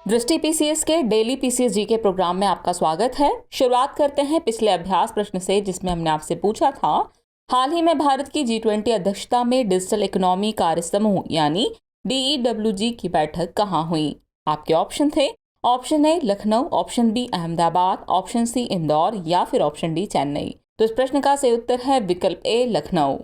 दृष्टि पीसीएस के daily PCS जी के प्रोग्राम में आपका स्वागत है। शुरुआत करते हैं पिछले अभ्यास प्रश्न से, जिसमें हमने आपसे पूछा था, हाल ही में भारत की G20 अध्यक्षता में डिजिटल इकोनॉमी कार्य समूह यानी DEWG की बैठक कहाँ हुई? आपके ऑप्शन थे option A Lucknow, option B Ahmedabad, option C Indore या फिर ऑप्शन डी चेन्नई। तो इस प्रश्न का सही उत्तर है विकल्प ए लखनऊ।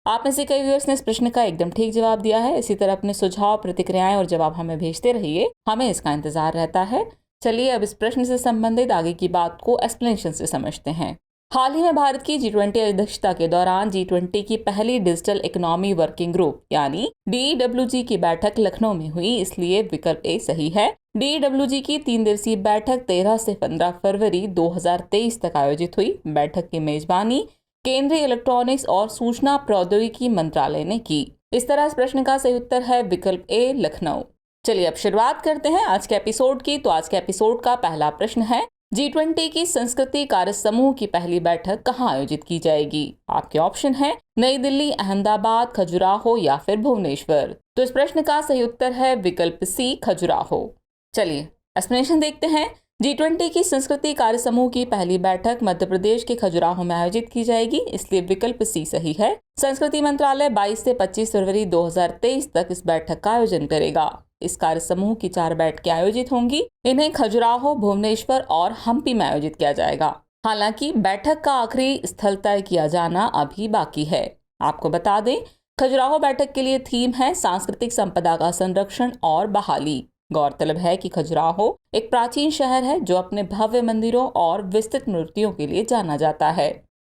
आप में से कई व्यूअर्स ने इस प्रश्न का एकदम ठीक जवाब दिया है। इसी तरह अपने सुझाव, प्रतिक्रियाएं और जवाब हमें भेजते रहिए, हमें इसका इंतजार रहता है। चलिए अब इस प्रश्न से संबंधित आगे की बात को एक्सप्लेनेशन से समझते हैं। हाल ही में भारत की G20 अध्यक्षता के दौरान G20 की पहली डिजिटल इकोनॉमी वर्किंग ग्रुप यानी DEWG की बैठक लखनऊ में हुई, इसलिए विकल्प ए सही है। DEWG की 3 दिवसीय बैठक 13 से 15 फरवरी 2023 तक आयोजित हुई। बैठक की मेजबानी केंद्रीय इलेक्ट्रॉनिक्स और सूचना प्रौद्योगिकी मंत्रालय ने की। इस तरह इस प्रश्न का सही उत्तर है विकल्प ए लखनऊ। चलिए अब शुरुआत करते हैं आज के एपिसोड की। तो आज के एपिसोड का पहला प्रश्न है, G20 की संस्कृति कार्य समूह की पहली बैठक कहाँ आयोजित की जाएगी? आपके ऑप्शन है नई दिल्ली, अहमदाबाद, खजुराहो या फिर भुवनेश्वर। तो इस प्रश्न का सही उत्तर है विकल्प सी खजुराहो। चलिए एक्सप्लेनेशन देखते हैं। G20 की संस्कृति कार्य समूह की पहली बैठक मध्य प्रदेश के खजुराहो में आयोजित की जाएगी, इसलिए विकल्प सी सही है। संस्कृति मंत्रालय 22 से 25 फरवरी 2023 तक इस बैठक का आयोजन करेगा। इस कार्य समूह की 4 बैठकें आयोजित होंगी। इन्हें खजुराहो, भुवनेश्वर और हम्पी में आयोजित किया जाएगा। हालांकि बैठक का आखिरी स्थल तय किया जाना अभी बाकी है। आपको बता दें, खजुराहो बैठक के लिए थीम है सांस्कृतिक संपदा का संरक्षण और बहाली। गौरतलब है कि खजुराहो एक प्राचीन शहर है जो अपने भव्य मंदिरों और विस्तृत मूर्तियों के लिए जाना जाता है।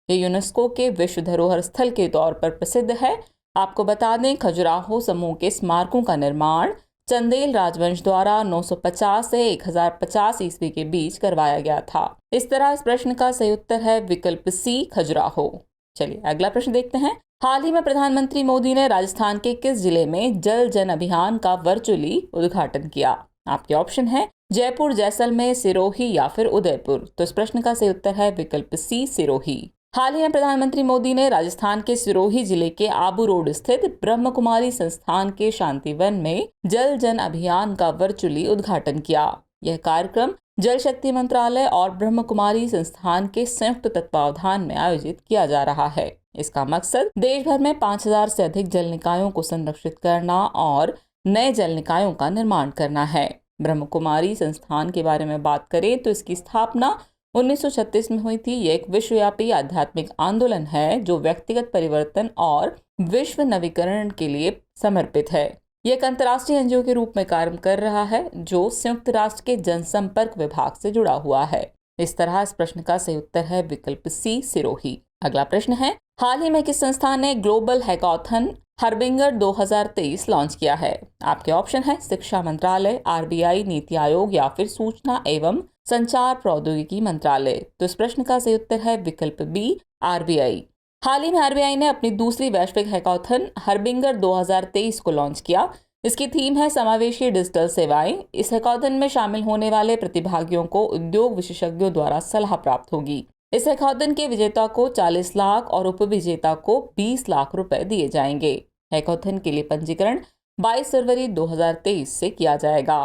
ये यूनेस्को के विश्व धरोहर स्थल के तौर पर प्रसिद्ध है। आपको बता दें, खजुराहो समूह के स्मारकों का निर्माण चंदेल राजवंश द्वारा 950 से 1050 ईस्वी के बीच करवाया गया था। इस तरह इस प्रश्न का सही उत्तर है विकल्प सी खजुराहो। चलिए अगला प्रश्न देखते हैं। हाल ही में प्रधानमंत्री मोदी ने राजस्थान के किस जिले में जल जन अभियान का वर्चुअली उद्घाटन किया? आपके ऑप्शन है जयपुर, जैसलमेर, सिरोही या फिर उदयपुर। तो इस प्रश्न का सही उत्तर है विकल्प सी सिरोही। हाल ही में प्रधानमंत्री मोदी ने राजस्थान के सिरोही जिले के आबू रोड स्थित ब्रह्म कुमारी संस्थान के शांतिवन में जल जन अभियान का वर्चुअली उद्घाटन किया। यह कार्यक्रम जल शक्ति मंत्रालय और ब्रह्म कुमारी संस्थान के संयुक्त तत्वावधान में आयोजित किया जा रहा है। इसका मकसद देश भर में 5000 से अधिक जल निकायों को संरक्षित करना और नए जल निकायों का निर्माण करना है। ब्रह्म कुमारी संस्थान के बारे में बात करें तो इसकी स्थापना 1936 में हुई थी। यह एक विश्वव्यापी आध्यात्मिक आंदोलन है जो व्यक्तिगत परिवर्तन और विश्व नवीकरण के लिए समर्पित है। यह एक अंतर्राष्ट्रीय एनजीओ के रूप में कार्य कर रहा है जो संयुक्त राष्ट्र के जनसंपर्क विभाग से जुड़ा हुआ है। इस तरह इस प्रश्न का सही उत्तर है विकल्प सी सिरोही। अगला प्रश्न है, हाल ही में किस संस्थान ने ग्लोबल हैकाथन हर्बिंगर 2023 लॉन्च किया है? आपके ऑप्शन है शिक्षा मंत्रालय, RBI, नीति आयोग या फिर सूचना एवं संचार प्रौद्योगिकी मंत्रालय। तो इस प्रश्न का सही उत्तर है विकल्प बी RBI। हाल ही में RBI ने अपनी दूसरी वैश्विक हैकाथन हर्बिंगर 2023 को लॉन्च किया। इसकी थीम है समावेशी डिजिटल सेवाएं। इस हैकाथन में शामिल होने वाले प्रतिभागियों को उद्योग विशेषज्ञों द्वारा सलाह प्राप्त होगी। इस हैकाथन के विजेता को 40 लाख और उपविजेता को 20 लाख रुपए दिए जाएंगे। हैकाथन के लिए पंजीकरण 22 फरवरी 2023 से किया जाएगा।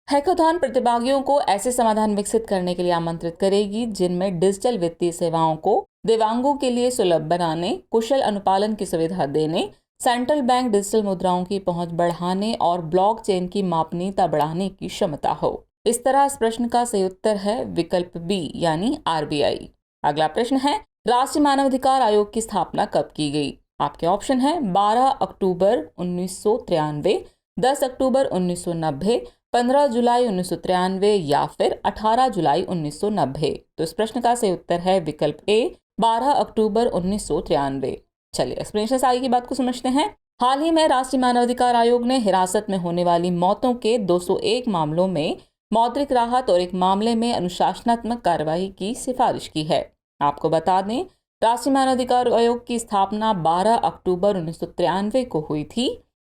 हैकाथन प्रतिभागियों को ऐसे समाधान विकसित करने के लिए आमंत्रित करेगी जिनमें डिजिटल वित्तीय सेवाओं को दिव्यांगों के लिए सुलभ बनाने, कुशल अनुपालन की सुविधा देने, सेंट्रल बैंक डिजिटल मुद्राओं की पहुंच बढ़ाने और ब्लॉकचेन की मापनीयता बढ़ाने की क्षमता हो। इस तरह इस प्रश्न का सही उत्तर है विकल्प बी यानी RBI। अगला प्रश्न है, राष्ट्रीय मानवाधिकार आयोग की स्थापना कब की गई? आपके ऑप्शन है 12 अक्टूबर 1993, 10 अक्टूबर 1990, 15 जुलाई 1993 या फिर 18 जुलाई 1990। तो इस प्रश्न का सही उत्तर है विकल्प ए 12 अक्टूबर 1993। चलिए एक्सप्लेनेशन से आगे की बात को समझते हैं। हाल ही में राष्ट्रीय मानवाधिकार आयोग ने हिरासत में होने वाली मौतों के 201 मामलों में मौद्रिक राहत और एक मामले में अनुशासनात्मक कार्रवाई की सिफारिश की है। आपको बता दें, राष्ट्रीय मानवाधिकार आयोग की स्थापना 12 अक्टूबर 1993 को हुई थी।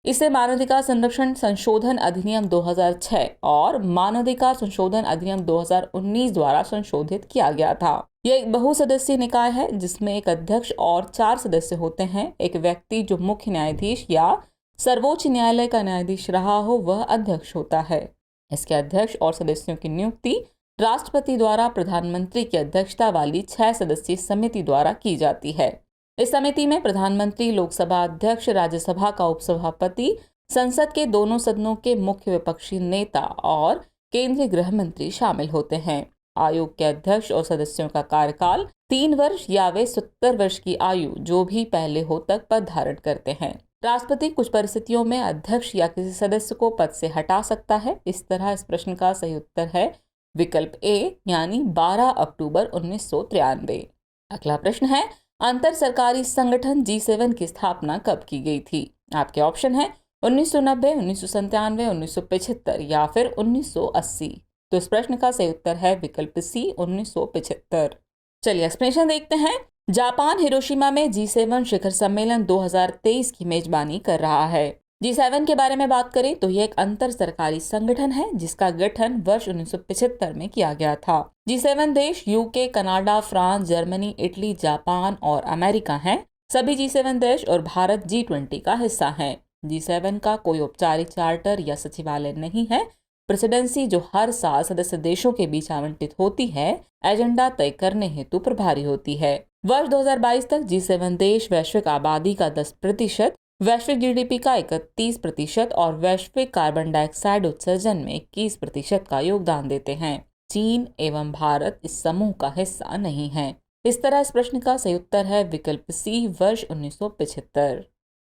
इसे मानवाधिकार संरक्षण संशोधन अधिनियम 2006 और मानवाधिकार संशोधन अधिनियम 2019 द्वारा संशोधित किया गया था। यह एक बहुसदस्यीय निकाय है जिसमें एक अध्यक्ष और 4 सदस्य होते हैं। एक व्यक्ति जो मुख्य न्यायाधीश या सर्वोच्च न्यायालय का न्यायाधीश रहा हो वह अध्यक्ष होता है। इसके अध्यक्ष और सदस्यों की नियुक्ति राष्ट्रपति द्वारा प्रधानमंत्री की अध्यक्षता वाली 6 सदस्यीय समिति द्वारा की जाती है। इस समिति में प्रधानमंत्री, लोकसभा अध्यक्ष, राज्यसभा का उपसभापति, संसद के दोनों सदनों के मुख्य विपक्षी नेता और केंद्रीय गृह मंत्री शामिल होते हैं। आयोग के अध्यक्ष और सदस्यों का कार्यकाल 3 वर्ष या वे 70 वर्ष की आयु जो भी पहले हो तक पद धारण करते हैं। राष्ट्रपति कुछ परिस्थितियों में अध्यक्ष या किसी सदस्य को पद से हटा सकता है। इस तरह इस प्रश्न का सही उत्तर है विकल्प ए, यानी 12 अक्टूबर 1993। अगला प्रश्न है, अंतर सरकारी संगठन G7 की स्थापना कब की गई थी? आपके ऑप्शन है 1990, 1997, 1975 या फिर 1980। तो इस प्रश्न का सही उत्तर है विकल्प सी, 1975। चलिए एक्सप्लेनेशन देखते हैं। जापान हिरोशिमा में G7 शिखर सम्मेलन 2023 की मेजबानी कर रहा है। G7 के बारे में बात करें तो यह एक अंतर सरकारी संगठन है जिसका गठन वर्ष 1975 में किया गया था। G7 देश UK, Canada, France, Germany, Italy, Japan और अमेरिका हैं। सभी G7 देश और भारत G20 का हिस्सा है। G7 का कोई औपचारिक चार्टर या सचिवालय नहीं है। प्रेसिडेंसी जो हर साल सदस्य देशों के बीच आवंटित होती है, एजेंडा तय करने हेतु प्रभारी होती है। वर्ष 2022 तक G7 देश वैश्विक आबादी का 10%, वैश्विक GDP का 31% और वैश्विक कार्बन डाइऑक्साइड उत्सर्जन में 21% का योगदान देते हैं। चीन एवं भारत इस समूह का हिस्सा नहीं है। इस तरह इस प्रश्न का सही उत्तर है विकल्प सी, वर्ष 1975।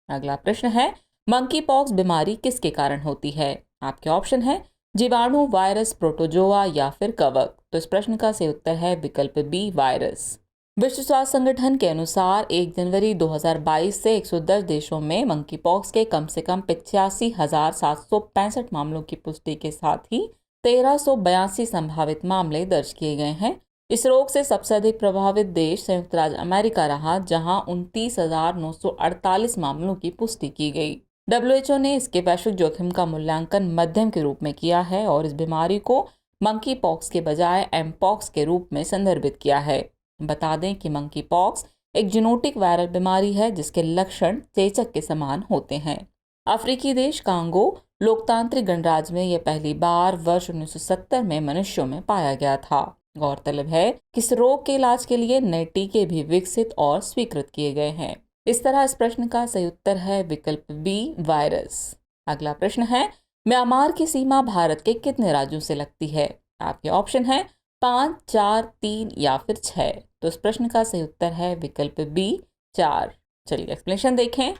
अगला प्रश्न है, मंकी पॉक्स बीमारी किसके कारण होती है? आपके ऑप्शन है जीवाणु, वायरस, प्रोटोजोआ या फिर कवक। तो इस प्रश्न का सही उत्तर है विकल्प बी, वायरस। विश्व स्वास्थ्य संगठन के अनुसार 1 जनवरी 2022 से 110 देशों में मंकी पॉक्स के कम से कम 85,765 मामलों की पुष्टि के साथ ही 1382 संभावित मामले दर्ज किए गए हैं। इस रोग से सबसे अधिक प्रभावित देश संयुक्त राज्य अमेरिका रहा, जहां 29,948 मामलों की पुष्टि की गई। WHO ने इसके वैश्विक जोखिम का मूल्यांकन मध्यम के रूप में किया है और इस बीमारी को मंकी पॉक्स के बजाय एमपॉक्स के रूप में संदर्भित किया है। बता दें कि मंकी पॉक्स एक जीनोटिक वायरल बीमारी है जिसके लक्षण चेचक के समान होते हैं। अफ्रीकी देश कांगो लोकतांत्रिक गणराज्य में यह पहली बार वर्ष 1970 में मनुष्यों में पाया गया था। गौरतलब है कि इस रोग के इलाज के लिए नए टीके भी विकसित और स्वीकृत किए गए हैं। इस तरह इस प्रश्न का सही उत्तर है विकल्प बी, वायरस। अगला प्रश्न है, म्यांमार की सीमा भारत के कितने राज्यों से लगती है? आपके ऑप्शन है 5, 4, 3 या फिर 6। तो इस प्रश्न का सही उत्तर है विकल्प बी, 4। चलिए एक्सप्लेनेशन देखें।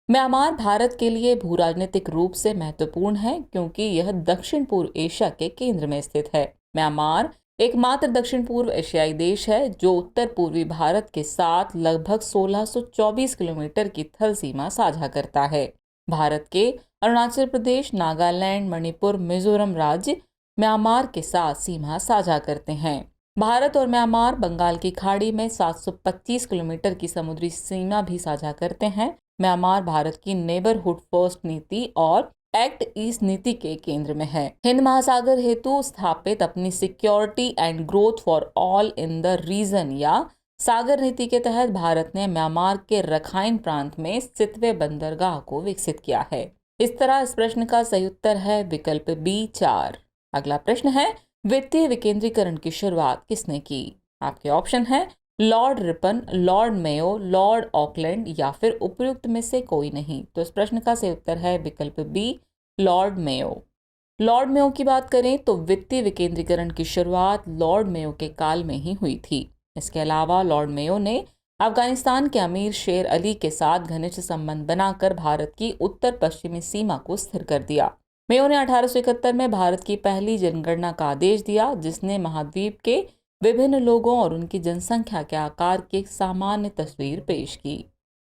म्यांमार भारत के लिए भू राजनीतिक रूप से महत्वपूर्ण है क्योंकि यह दक्षिण पूर्व एशिया के केंद्र में स्थित है। म्यांमार एकमात्र दक्षिण पूर्व एशियाई देश है जो उत्तर पूर्वी भारत के साथ लगभग 1624 किलोमीटर की थल सीमा साझा करता है। भारत के अरुणाचल प्रदेश, नागालैंड, मणिपुर, मिजोरम राज्य म्यांमार के साथ सीमा साझा करते हैं। भारत और म्यांमार बंगाल की खाड़ी में 725 किलोमीटर की समुद्री सीमा भी साझा करते हैं। म्यांमार भारत की नेबरहुड फर्स्ट नीति और एक्ट ईस्ट नीति के केंद्र में है। हिंद महासागर हेतु स्थापित अपनी security and growth for all in the region या सागर नीति के तहत भारत ने म्यांमार के रखाइन प्रांत में स्थित बंदरगाह को विकसित किया है। इस तरह इस प्रश्न का सही उत्तर है विकल्प बी, 4। अगला प्रश्न है, वित्तीय विकेंद्रीकरण की शुरुआत किसने की? आपके ऑप्शन है Lord Ripon, Lord Mayo, Lord Auckland या फिर उपयुक्त में से कोई नहीं। तो इस प्रश्न का सही उत्तर है विकल्प B, Lord Mayo. Lord Mayo की बात करें तो वित्तीय विकेंद्रीकरण की शुरुआत लॉर्ड मेयो के काल में ही हुई थी। इसके अलावा लॉर्ड मेयो ने अफगानिस्तान के अमीर शेर अली के साथ घनिष्ठ संबंध बनाकर भारत की उत्तर पश्चिमी सीमा को स्थिर कर दिया। मेयो ने 1871 में भारत की पहली जनगणना का आदेश दिया जिसने महाद्वीप के विभिन्न लोगों और उनकी जनसंख्या के आकार की एक सामान्य तस्वीर पेश की।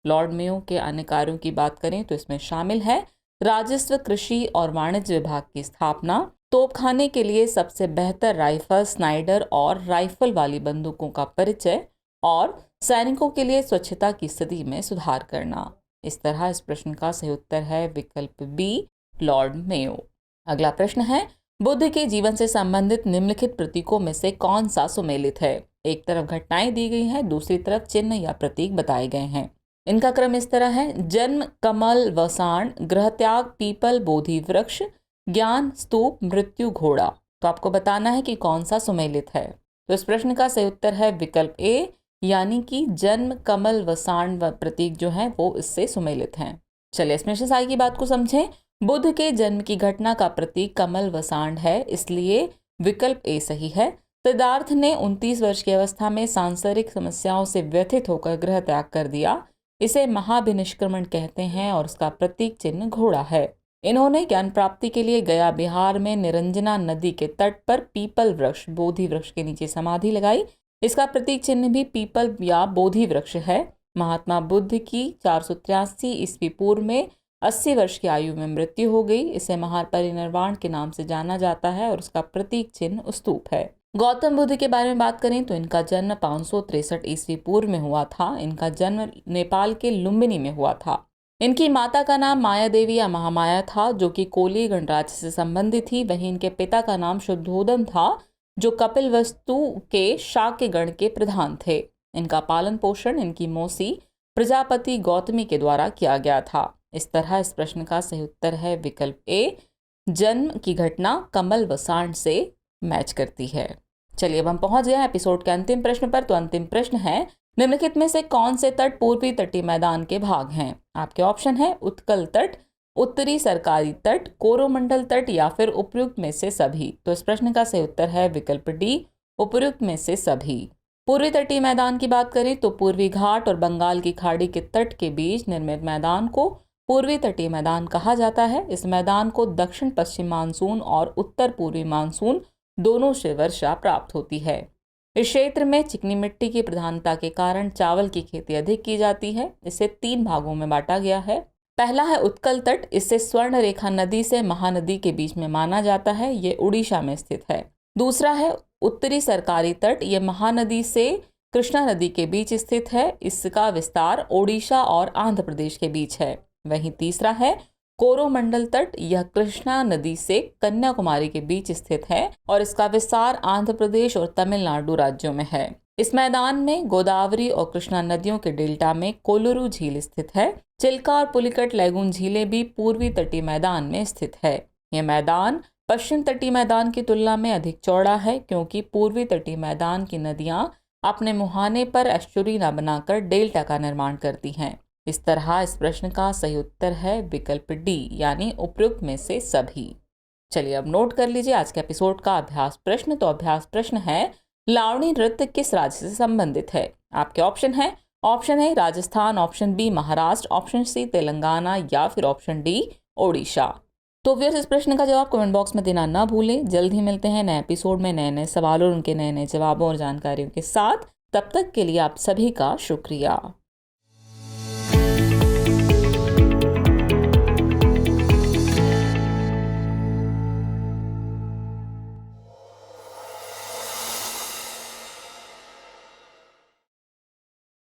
लॉर्ड मेयो के अन्य कार्यों की बात करें तो इसमें शामिल है राजस्व, कृषि और वाणिज्य विभाग की स्थापना, तोपखाने के लिए सबसे बेहतर राइफल, स्नाइडर और राइफल वाली बंदूकों का परिचय और सैनिकों के लिए स्वच्छता की स्थिति में सुधार करना। इस तरह इस प्रश्न का सही उत्तर है विकल्प बी, लॉर्ड मेयो। अगला प्रश्न है, बुद्ध के जीवन से संबंधित निम्नलिखित प्रतीकों में से कौन सा सुमेलित है? एक तरफ घटनाएं दी गई हैं, दूसरी तरफ चिन्ह या प्रतीक बताए गए हैं। इनका क्रम इस तरह है: जन्म कमल व सांड, गृह त्याग पीपल बोधि वृक्ष, ज्ञान स्तूप, मृत्यु घोड़ा। तो आपको बताना है कि कौन सा सुमेलित है। तो इस प्रश्न का सही उत्तर है विकल्प ए, यानी कि जन्म, कमल व सांड व प्रतीक जो है वो इससे सुमेलित हैं। चलिए इसमें से आगे की बात को समझें। बुद्ध के जन्म की घटना का प्रतीक कमल व सांड है, इसलिए विकल्प ए सही है। सिद्धार्थ ने 29 वर्ष की अवस्था में सांसारिक समस्याओं से व्यथित होकर गृह त्याग कर दिया। इसे महाभिनिष्क्रमण कहते हैं और उसका प्रतीक चिन्ह घोड़ा है। इन्होंने ज्ञान प्राप्ति के लिए गया बिहार में निरंजना नदी के तट पर पीपल वृक्ष, बोधि वृक्ष के नीचे समाधि लगाई। इसका प्रतीक चिन्ह भी पीपल या बोधि वृक्ष है। महात्मा बुद्ध की 483 ईस्वी पूर्व में 80 वर्ष की आयु में मृत्यु हो गई। इसे महापरिनिर्वाण के नाम से जाना जाता है और उसका प्रतीक चिन्ह स्तूप है। गौतम बुद्ध के बारे में बात करें तो इनका जन्म 563 ईस्वी पूर्व में हुआ था। इनका जन्म नेपाल के लुम्बिनी में हुआ था। इनकी माता का नाम माया देवी या महामाया था, जो कि कोली गणराज्य से संबंधित थी। वहीं इनके पिता का नाम शुद्धोदन था, जो कपिलवस्तु के शाक्य गण के प्रधान थे। इनका पालन पोषण इनकी मौसी प्रजापति गौतमी के द्वारा किया गया था। इस तरह इस प्रश्न का सही उत्तर है विकल्प ए, जन्म की घटना कमल व सांड से मैच करती है। चलिए अब हम पहुंच गए एपिसोड के अंतिम प्रश्न पर। तो अंतिम प्रश्न है, निम्नलिखित में से कौन से तट पूर्वी तटीय मैदान के भाग हैं? आपके ऑप्शन है उत्कल तट, उत्तरी सरकारी तट, कोरोमंडल तट या फिर उपयुक्त में से सभी। तो इस प्रश्न का सही उत्तर है विकल्प डी, उपयुक्त में से सभी। पूर्वी तटीय मैदान की बात करें तो पूर्वी घाट और बंगाल की खाड़ी के तट के बीच निर्मित मैदान को पूर्वी तटीय मैदान कहा जाता है। इस मैदान को दक्षिण पश्चिम मानसून और उत्तर पूर्वी मानसून दोनों से वर्षा प्राप्त होती है। इस क्षेत्र में चिकनी मिट्टी की प्रधानता के कारण चावल की खेती अधिक की जाती है। इसे 3 भागों में बांटा गया है। पहला है उत्कल तट, इसे स्वर्ण रेखा नदी से महानदी के बीच में माना जाता है। ये उड़ीसा में स्थित है। दूसरा है उत्तरी सरकारी तट, ये महानदी से कृष्णा नदी के बीच स्थित है। इसका विस्तार ओडिशा और आंध्र प्रदेश के बीच है। वहीं तीसरा है कोरोमंडल तट, यह कृष्णा नदी से कन्याकुमारी के बीच स्थित है और इसका विस्तार आंध्र प्रदेश और तमिलनाडु राज्यों में है। इस मैदान में गोदावरी और कृष्णा नदियों के डेल्टा में कोलुरु झील स्थित है। चिल्का और पुलिकट लैगून झीलें भी पूर्वी तटीय मैदान में स्थित है। यह मैदान पश्चिम तटीय मैदान की तुलना में अधिक चौड़ा है, क्योंकि पूर्वी तटीय मैदान की नदियां अपने मुहाने पर एस्चुरी न बनाकर डेल्टा का निर्माण करती हैं। इस तरह इस प्रश्न का सही उत्तर है विकल्प डी, यानी उपयुक्त में से सभी। चलिए अब नोट कर लीजिए आज के एपिसोड का अभ्यास प्रश्न। तो अभ्यास प्रश्न है, लावणी नृत्य किस राज्य से संबंधित है? आपके ऑप्शन है, option A Rajasthan, option B Maharashtra, option C Telangana या फिर ऑप्शन डी ओडिशा। तो व्यूअर्स इस प्रश्न का जवाब कमेंट बॉक्स में देना ना भूलें। जल्द ही मिलते हैं नए एपिसोड में नए नए सवालों और उनके नए नए जवाबों और जानकारियों के साथ। तब तक के लिए आप सभी का शुक्रिया।